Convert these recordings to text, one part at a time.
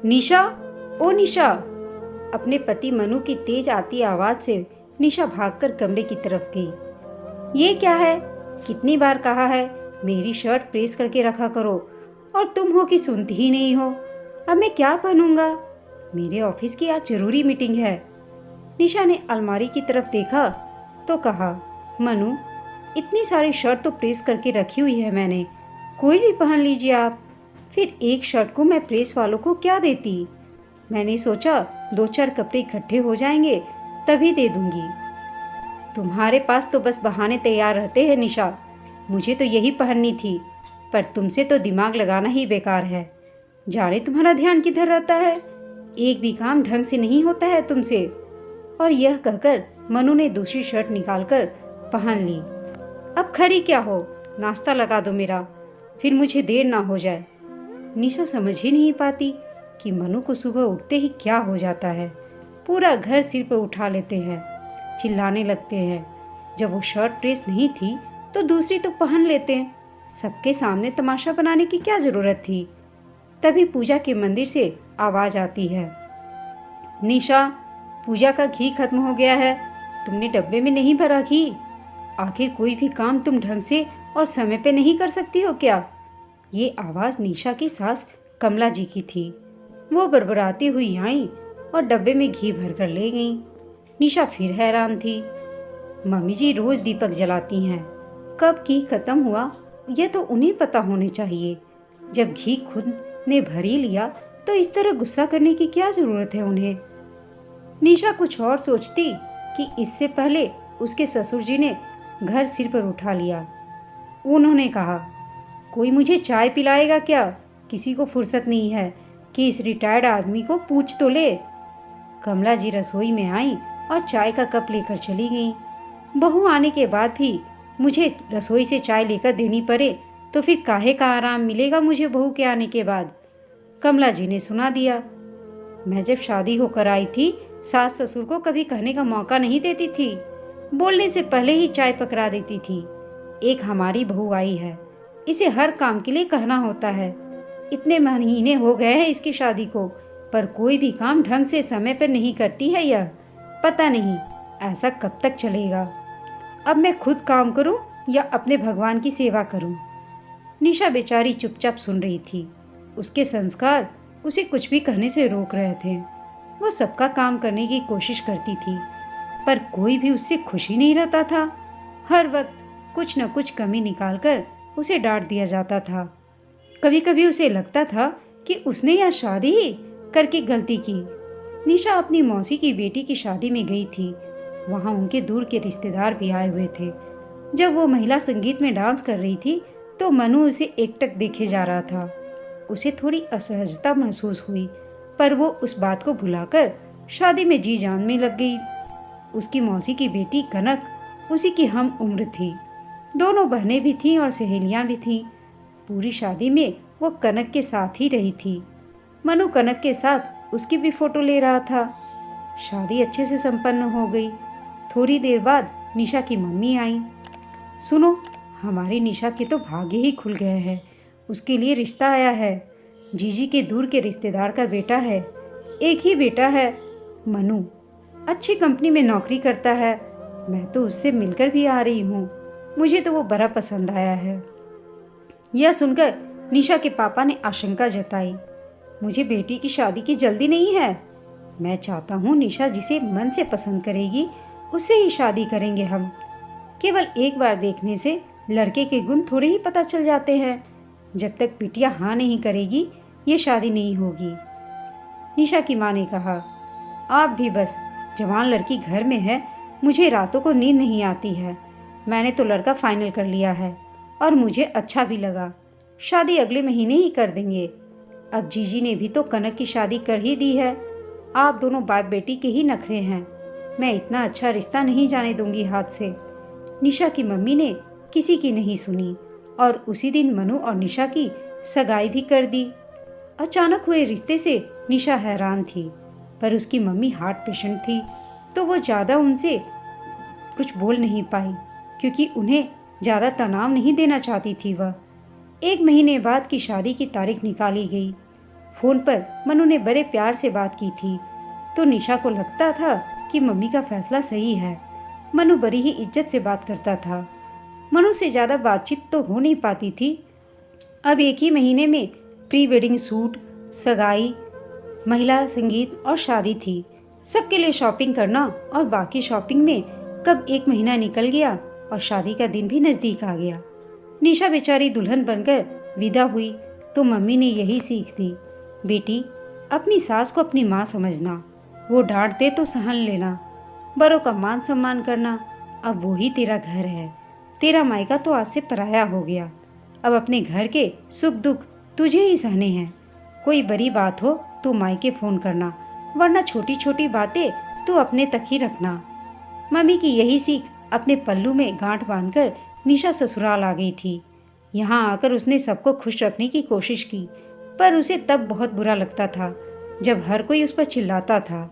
निशा, ओ निशा। अपने पति मनु की तेज आती आवाज से निशा भागकर कमरे की तरफ गई। ये क्या है? कितनी बार कहा है मेरी शर्ट प्रेस करके रखा करो, और तुम हो कि सुनती ही नहीं हो। अब मैं क्या पहनूंगा? मेरे ऑफिस की आज जरूरी मीटिंग है। निशा ने अलमारी की तरफ देखा तो कहा, मनु, इतनी सारी शर्ट तो प्रेस करके रखी हुई है मैंने, कोई भी पहन लीजिए आप। फिर एक शर्ट को मैं प्रेस वालों को क्या देती? मैंने सोचा 2-4 कपड़े इकट्ठे हो जाएंगे तभी दे दूंगी। तुम्हारे पास तो बस बहाने तैयार रहते हैं निशा। मुझे तो यही पहननी थी, पर तुमसे तो दिमाग लगाना ही बेकार है। जाने तुम्हारा ध्यान किधर रहता है, एक भी काम ढंग से नहीं होता है तुमसे। और यह कहकर मनु ने दूसरी शर्ट निकालकर पहन ली। अब खरी क्या हो, नाश्ता लगा दो मेरा, फिर मुझे देर ना हो जाए। निशा समझ ही नहीं पाती कि मनु को सुबह उठते ही क्या हो जाता है। पूरा घर सिर पर उठा लेते हैं, चिल्लाने लगते हैं। जब वो शर्ट प्रेस नहीं थी तो दूसरी तो पहन लेते हैं। सबके सामने तमाशा बनाने की क्या जरूरत थी? तभी पूजा के मंदिर से आवाज आती है, निशा, पूजा का घी खत्म हो गया है, तुमने डब्बे में नहीं भरा घी? आखिर कोई भी काम तुम ढंग से और समय पे नहीं कर सकती हो क्या? ये आवाज निशा की सास कमला जी की थी। वो बड़बड़ाती हुई आई और डब्बे में घी भरकर ले गई। निशा फिर हैरान थी। मम्मी जी रोज दीपक जलाती हैं, कब घी खत्म हुआ यह तो उन्हें पता होने चाहिए। जब घी खुद ने भर ही लिया तो इस तरह गुस्सा करने की क्या जरूरत है उन्हें? निशा कुछ और सोचती कि इससे पहले उसके ससुर जी ने घर सिर पर उठा लिया। उन्होंने कहा, कोई मुझे चाय पिलाएगा क्या? किसी को फुर्सत नहीं है कि इस रिटायर्ड आदमी को पूछ तो ले। कमला जी रसोई में आई और चाय का कप लेकर चली गई। बहू आने के बाद भी मुझे रसोई से चाय लेकर देनी पड़े तो फिर काहे का आराम मिलेगा मुझे बहू के आने के बाद? कमला जी ने सुना दिया। मैं जब शादी होकर आई थी सास ससुर को कभी कहने का मौका नहीं देती थी, बोलने से पहले ही चाय पकड़ा देती थी। एक हमारी बहू आई है, इसे हर काम के लिए कहना होता है। इतने महीने हो गए हैं इसकी शादी को, पर कोई भी काम ढंग से समय पर नहीं करती है यह। पता नहीं ऐसा कब तक चलेगा। अब मैं खुद काम करूं या अपने भगवान की सेवा करूं? निशा बेचारी चुपचाप सुन रही थी। उसके संस्कार उसे कुछ भी कहने से रोक रहे थे। वो सबका काम करने की कोशिश करती थी, पर कोई भी उससे खुश ही नहीं रहता था। हर वक्त कुछ न कुछ कमी निकालकर उसे डांट दिया जाता था। कभी कभी उसे लगता था कि उसने यह शादी ही करके गलती की। निशा अपनी मौसी की बेटी की शादी में गई थी। वहां उनके दूर के रिश्तेदार भी आए हुए थे। जब वो महिला संगीत में डांस कर रही थी तो मनु उसे एकटक देखे जा रहा था। उसे थोड़ी असहजता महसूस हुई, पर वो उस बात को भुलाकर शादी में जी जान में लग गई। उसकी मौसी की बेटी कनक उसी की हम उम्र थी। दोनों बहनें भी थीं और सहेलियां भी थीं। पूरी शादी में वो कनक के साथ ही रही थी। मनु कनक के साथ उसकी भी फोटो ले रहा था। शादी अच्छे से संपन्न हो गई। थोड़ी देर बाद निशा की मम्मी आई। सुनो, हमारी निशा के तो भाग्य ही खुल गए हैं। उसके लिए रिश्ता आया है। जीजी के दूर के रिश्तेदार का बेटा है। एक ही बेटा है, मनु। अच्छी कंपनी में नौकरी करता है। मैं तो उससे मिलकर भी आ रही हूँ। मुझे तो वो बड़ा पसंद आया है। यह सुनकर निशा के पापा ने आशंका जताई। मुझे बेटी की शादी की जल्दी नहीं है। मैं चाहता हूँ निशा जिसे मन से पसंद करेगी उससे ही शादी करेंगे हम। केवल एक बार देखने से लड़के के गुण थोड़े ही पता चल जाते हैं। जब तक बिटिया हाँ नहीं करेगी ये शादी नहीं होगी। निशा की माँ ने कहा, आप भी बस, जवान लड़की घर में है, मुझे रातों को नींद नहीं आती है। मैंने तो लड़का फाइनल कर लिया है और मुझे अच्छा भी लगा। शादी अगले महीने ही कर देंगे। अब जीजी ने भी तो कनक की शादी कर ही दी है। आप दोनों बाप बेटी के ही नखरे हैं। मैं इतना अच्छा रिश्ता नहीं जाने दूंगी हाथ से। निशा की मम्मी ने किसी की नहीं सुनी और उसी दिन मनु और निशा की सगाई भी कर दी। अचानक हुए रिश्ते से निशा हैरान थी, पर उसकी मम्मी हार्ट पेशेंट थी तो वो ज़्यादा उनसे कुछ बोल नहीं पाई, क्योंकि उन्हें ज़्यादा तनाव नहीं देना चाहती थी वह। 1 महीने बाद की शादी की तारीख निकाली गई। फोन पर मनु ने बड़े प्यार से बात की थी, तो निशा को लगता था कि मम्मी का फैसला सही है। मनु बड़ी ही इज्जत से बात करता था। मनु से ज़्यादा बातचीत तो हो नहीं पाती थी। अब एक ही महीने में प्री वेडिंग शूट, सगाई, महिला संगीत और शादी थी। सबके लिए शॉपिंग करना, और बाकी शॉपिंग में कब एक महीना निकल गया और शादी का दिन भी नज़दीक आ गया। निशा बेचारी दुल्हन बनकर विदा हुई तो मम्मी ने यही सीख दी, बेटी अपनी सास को अपनी माँ समझना, वो डांट दे तो सहन लेना, बड़ों का मान सम्मान करना। अब वो ही तेरा घर है, तेरा मायका तो आज से पराया हो गया। अब अपने घर के सुख दुख तुझे ही सहने हैं। कोई बड़ी बात हो तो मायके फ़ोन करना, वरना छोटी छोटी बातें तो अपने तक ही रखना। मम्मी की यही सीख अपने पल्लू में गांठ बांधकर निशा ससुराल आ गई थी। यहाँ आकर उसने सबको खुश रखने की कोशिश की, पर उसे तब बहुत बुरा लगता था जब हर कोई उस पर चिल्लाता था।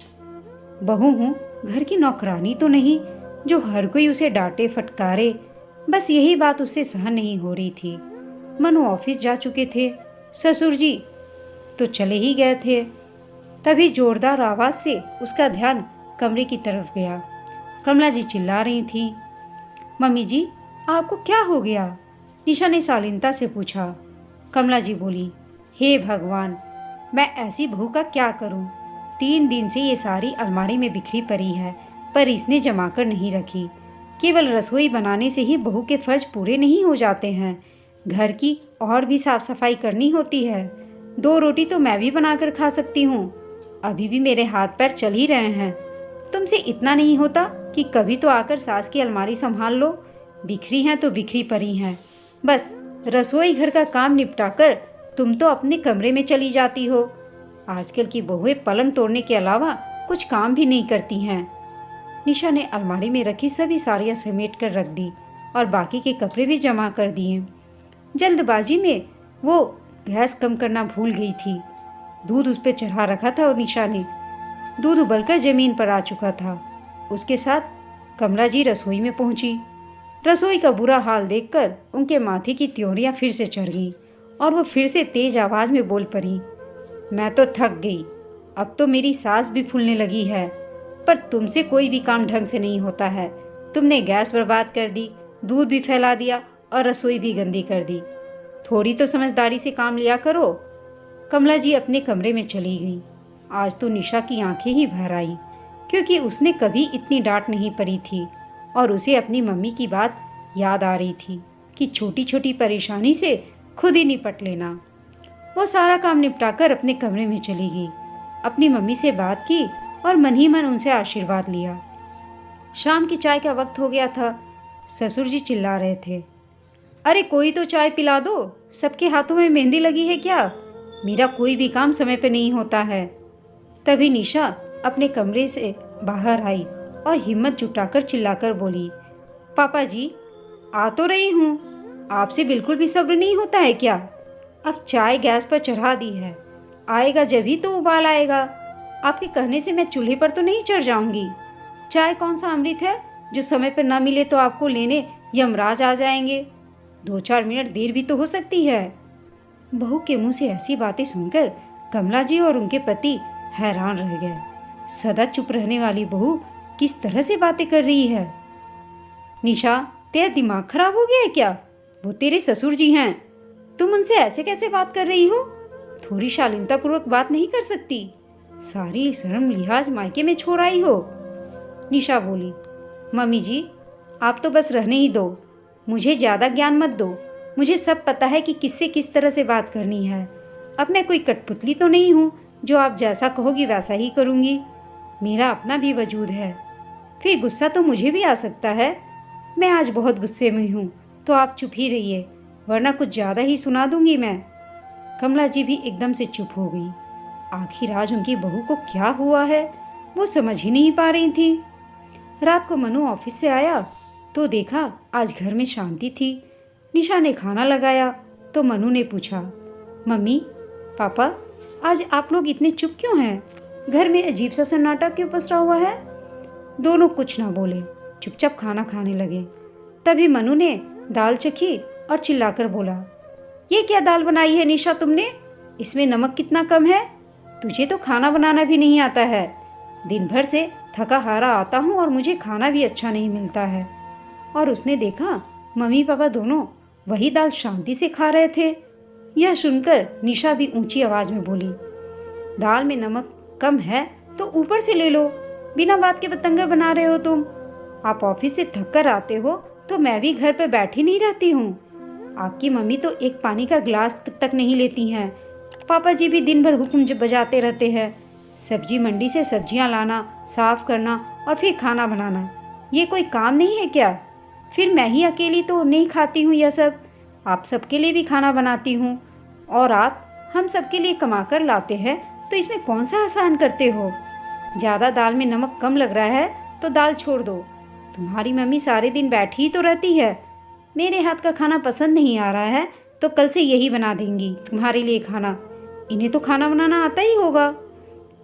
बहू हूँ, घर की नौकरानी तो नहीं जो हर कोई उसे डांटे फटकारे। बस यही बात उससे सहन नहीं हो रही थी। मनु ऑफिस जा चुके थे, ससुर जी तो चले ही गए थे। तभी जोरदार आवाज़ से उसका ध्यान कमरे की तरफ गया। कमला जी चिल्ला रही थी, मम्मी जी आपको क्या हो गया? निशा ने शालीनता से पूछा। कमला जी बोली, हे भगवान, मैं ऐसी बहू का क्या करूं? 3 दिन से ये सारी अलमारी में बिखरी पड़ी है, पर इसने जमा कर नहीं रखी। केवल रसोई बनाने से ही बहू के फर्ज पूरे नहीं हो जाते हैं, घर की और भी साफ सफाई करनी होती है। 2 रोटी तो मैं भी बनाकर खा सकती हूँ, अभी भी मेरे हाथ पैर चल ही रहे हैं। तुमसे इतना नहीं होता कि कभी तो आकर सास की अलमारी संभाल लो? बिखरी हैं तो बिखरी पड़ी हैं। बस रसोई घर का काम निपटाकर तुम तो अपने कमरे में चली जाती हो। आजकल की बहुएं पलंग तोड़ने के अलावा कुछ काम भी नहीं करती हैं। निशा ने अलमारी में रखी सभी साड़ियाँ समेट कर रख दी और बाकी के कपड़े भी जमा कर दिए। जल्दबाजी में वो गैस कम करना भूल गई थी। दूध उस पर चढ़ा रखा था और निशा ने। दूध उबलकर जमीन पर आ चुका था। उसके साथ कमला जी रसोई में पहुंची। रसोई का बुरा हाल देखकर उनके माथे की त्योरियां फिर से चढ़ गईं और वो फिर से तेज आवाज में बोल पड़ी, मैं तो थक गई, अब तो मेरी सांस भी फूलने लगी है। पर तुमसे कोई भी काम ढंग से नहीं होता है। तुमने गैस बर्बाद कर दी, दूध भी फैला दिया और रसोई भी गंदी कर दी। थोड़ी तो समझदारी से काम लिया करो। कमला जी अपने कमरे में चली गई। आज तो निशा की आंखें ही भर आईं, क्योंकि उसने कभी इतनी डांट नहीं पड़ी थी और उसे अपनी मम्मी की बात याद आ रही थी कि छोटी छोटी परेशानी से खुद ही निपट लेना। वो सारा काम निपटाकर अपने कमरे में चली गई, अपनी मम्मी से बात की और मन ही मन उनसे आशीर्वाद लिया। शाम की चाय का वक्त हो गया था। ससुर जी चिल्ला रहे थे, अरे कोई तो चाय पिला दो, सबके हाथों में मेहंदी लगी है क्या? मेरा कोई भी काम समय पे नहीं होता है। तभी निशा अपने कमरे से बाहर आई और हिम्मत जुटाकर चिल्लाकर बोली, पापा जी आ तो रही हूँ, आपसे बिल्कुल भी सब्र नहीं होता है क्या? अब चाय गैस पर चढ़ा दी है, आएगा जब ही तो उबाल आएगा। आपके कहने से मैं चूल्हे पर तो नहीं चढ़ जाऊंगी। चाय कौन सा अमृत है जो समय पर ना मिले तो आपको लेने यमराज आ जाएंगे? 2-4 मिनट देर भी तो हो सकती है। बहू के मुंह से ऐसी बातें सुनकर कमला जी और उनके पति हैरान रह गए। सदा चुप रहने वाली बहू किस तरह से बातें कर रही है? निशा, तेरा दिमाग खराब हो गया है क्या? वो तेरे ससुर जी हैं, तुम उनसे ऐसे कैसे बात कर रही हो? थोड़ी शालीनता पूर्वक बात नहीं कर सकती? सारी शर्म लिहाज मायके में छोड़ आई हो। निशा बोली, मम्मी जी आप तो बस रहने ही दो, मुझे ज़्यादा ज्ञान मत दो। मुझे सब पता है कि किससे किस तरह से बात करनी है। अब मैं कोई कठपुतली तो नहीं हूँ जो आप जैसा कहोगी वैसा ही करूँगी। मेरा अपना भी वजूद है, फिर गुस्सा तो मुझे भी आ सकता है। मैं आज बहुत गुस्से में हूँ, तो आप चुप ही रहिए, वरना कुछ ज़्यादा ही सुना दूंगी मैं। कमला जी भी एकदम से चुप हो गई। आखिर आज उनकी बहू को क्या हुआ है, वो समझ ही नहीं पा रही थी। रात को मनु ऑफिस से आया तो देखा आज घर में शांति थी। निशा ने खाना लगाया तो मनु ने पूछा, मम्मी पापा आज आप लोग इतने चुप क्यों हैं? घर में अजीब सा सन्नाटा क्यों पसरा हुआ है? दोनों कुछ ना बोले, चुपचाप खाना खाने लगे। तभी मनु ने दाल चखी और चिल्लाकर बोला, ये क्या दाल बनाई है निशा तुमने? इसमें नमक कितना कम है। तुझे तो खाना बनाना भी नहीं आता है। दिन भर से थका हारा आता हूँ और मुझे खाना भी अच्छा नहीं मिलता है। और उसने देखा मम्मी पापा दोनों वही दाल शांति से खा रहे थे। यह सुनकर निशा भी ऊंची आवाज में बोली, दाल में नमक कम है तो ऊपर से ले लो, बिना बात के बतंगड़ बना रहे हो तुम। आप ऑफिस से थक कर आते हो तो मैं भी घर पर बैठी नहीं रहती हूँ। आपकी मम्मी तो एक पानी का गिलास तक नहीं लेती हैं। पापा जी भी दिन भर हुक्म बजाते रहते हैं। सब्जी मंडी से सब्जियां लाना, साफ करना और फिर खाना बनाना, ये कोई काम नहीं है क्या। फिर मैं ही अकेली तो नहीं खाती हूँ यह सब। आप सबके लिए भी खाना बनाती हूँ और आप हम सबके लिए कमा कर लाते हैं, तो इसमें कौन सा आसान करते हो। ज़्यादा दाल में नमक कम लग रहा है तो दाल छोड़ दो। तुम्हारी मम्मी सारे दिन बैठी ही तो रहती है। मेरे हाथ का खाना पसंद नहीं आ रहा है तो कल से यही बना देंगी तुम्हारे लिए खाना। इन्हें तो खाना बनाना आता ही होगा,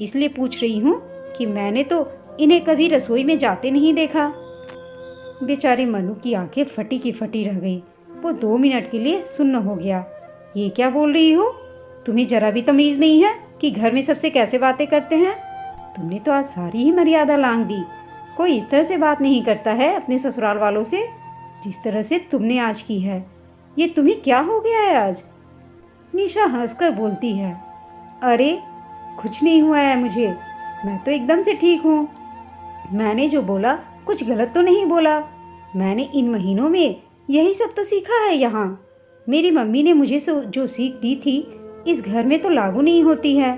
इसलिए पूछ रही हूँ कि मैंने तो इन्हें कभी रसोई में जाते नहीं देखा। बेचारे मनु की आंखें फटी की फटी रह गई। वो 2 मिनट के लिए सुन्न हो गया। ये क्या बोल रही हो? तुम्हें जरा भी तमीज़ नहीं है कि घर में सबसे कैसे बातें करते हैं। तुमने तो आज सारी ही मर्यादा लांघ दी। कोई इस तरह से बात नहीं करता है अपने ससुराल वालों से जिस तरह से तुमने आज की है। ये तुम्हें क्या हो गया है आज? निशा हंसकर बोलती है, अरे कुछ नहीं हुआ है मुझे, मैं तो एकदम से ठीक हूँ। मैंने जो बोला कुछ गलत तो नहीं बोला। मैंने इन महीनों में यही सब तो सीखा है यहाँ। मेरी मम्मी ने मुझे जो सीख दी थी इस घर में तो लागू नहीं होती है।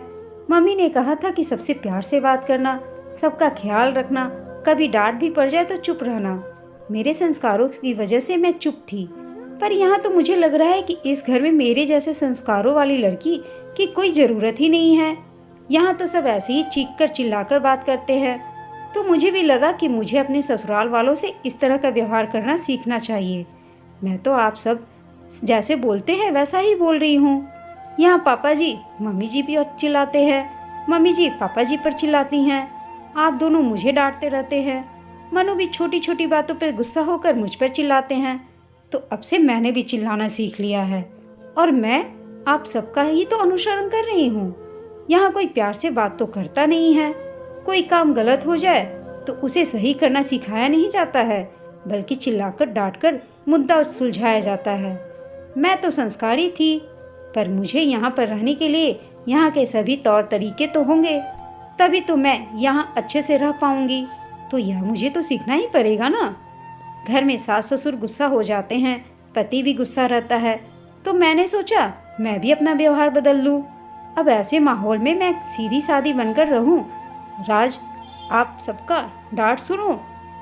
मम्मी ने कहा था कि सबसे प्यार से बात करना, सबका ख्याल रखना, कभी डांट भी पड़ जाए तो चुप रहना। मेरे संस्कारों की वजह से मैं चुप थी, पर यहाँ तो मुझे लग रहा है कि इस घर में मेरे जैसे संस्कारों वाली लड़की की कोई ज़रूरत ही नहीं है। यहाँ तो सब ऐसे ही चीख कर चिल्लाकर बात करते हैं। तो मुझे भी लगा कि मुझे अपने ससुराल वालों से इस तरह का व्यवहार करना सीखना चाहिए। मैं तो आप सब जैसे बोलते हैं वैसा ही बोल रही हूँ। यहाँ पापा जी मम्मी जी भी चिल्लाते हैं, मम्मी जी पापा जी पर चिल्लाती हैं। आप दोनों मुझे डांटते रहते हैं। मनु भी छोटी छोटी बातों पर गुस्सा होकर मुझ पर चिल्लाते हैं। तो अब से मैंने भी चिल्लाना सीख लिया है और मैं आप सबका ही तो अनुसरण कर रही हूँ। यहाँ कोई प्यार से बात तो करता नहीं है। कोई काम गलत हो जाए तो उसे सही करना सिखाया नहीं जाता है, बल्कि चिल्लाकर डांटकर मुद्दा सुलझाया जाता है। मैं तो संस्कारी थी, पर मुझे यहाँ पर रहने के लिए यहाँ के सभी तौर तरीके तो होंगे, तभी तो मैं यहाँ अच्छे से रह पाऊंगी। तो यह मुझे तो सीखना ही पड़ेगा ना। घर में सास ससुर गुस्सा हो जाते हैं, पति भी गुस्सा रहता है, तो मैंने सोचा मैं भी अपना व्यवहार बदल लूँ। अब ऐसे माहौल में मैं सीधी सादी बनकर रहूं, राज आप सबका डांट सुनो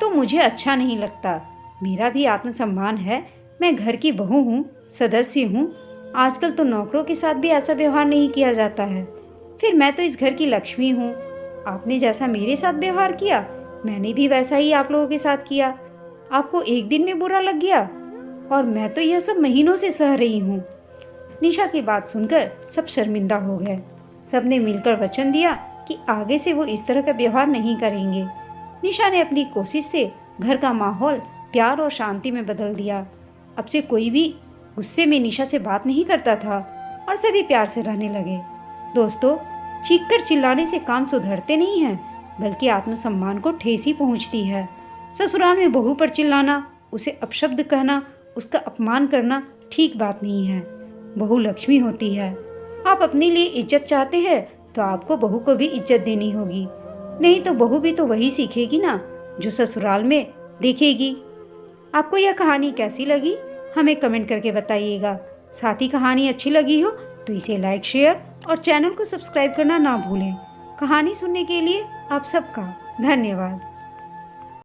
तो मुझे अच्छा नहीं लगता। मेरा भी आत्मसम्मान है, मैं घर की बहू हूँ, सदस्य हूँ। आजकल तो नौकरों के साथ भी ऐसा व्यवहार नहीं किया जाता है। फिर मैं तो इस घर की लक्ष्मी हूँ। आपने जैसा मेरे साथ व्यवहार किया मैंने भी वैसा ही आप लोगों के साथ किया। आपको एक दिन में बुरा लग गया और मैं तो यह सब महीनों से सह रही हूँ। निशा की बात सुनकर सब शर्मिंदा हो गए। सबने मिलकर वचन दिया कि आगे से वो इस तरह का व्यवहार नहीं करेंगे। निशा ने अपनी कोशिश से घर का माहौल प्यार और शांति में बदल दिया। अब से कोई भी गुस्से में निशा से बात नहीं करता था और सभी प्यार से रहने लगे। दोस्तों, चीखकर चिल्लाने से काम सुधरते नहीं हैं, बल्कि आत्मसम्मान को ठेस ही पहुँचती है। ससुराल में बहू पर चिल्लाना, उसे अपशब्द कहना, उसका अपमान करना ठीक बात नहीं है। बहू लक्ष्मी होती है। आप अपने लिए इज्जत चाहते हैं तो आपको बहू को भी इज्जत देनी होगी, नहीं तो बहू भी तो वही सीखेगी ना जो ससुराल में देखेगी। आपको यह कहानी कैसी लगी हमें कमेंट करके बताइएगा। साथ ही कहानी अच्छी लगी हो तो इसे लाइक, शेयर और चैनल को सब्सक्राइब करना ना भूलें। कहानी सुनने के लिए आप सबका धन्यवाद।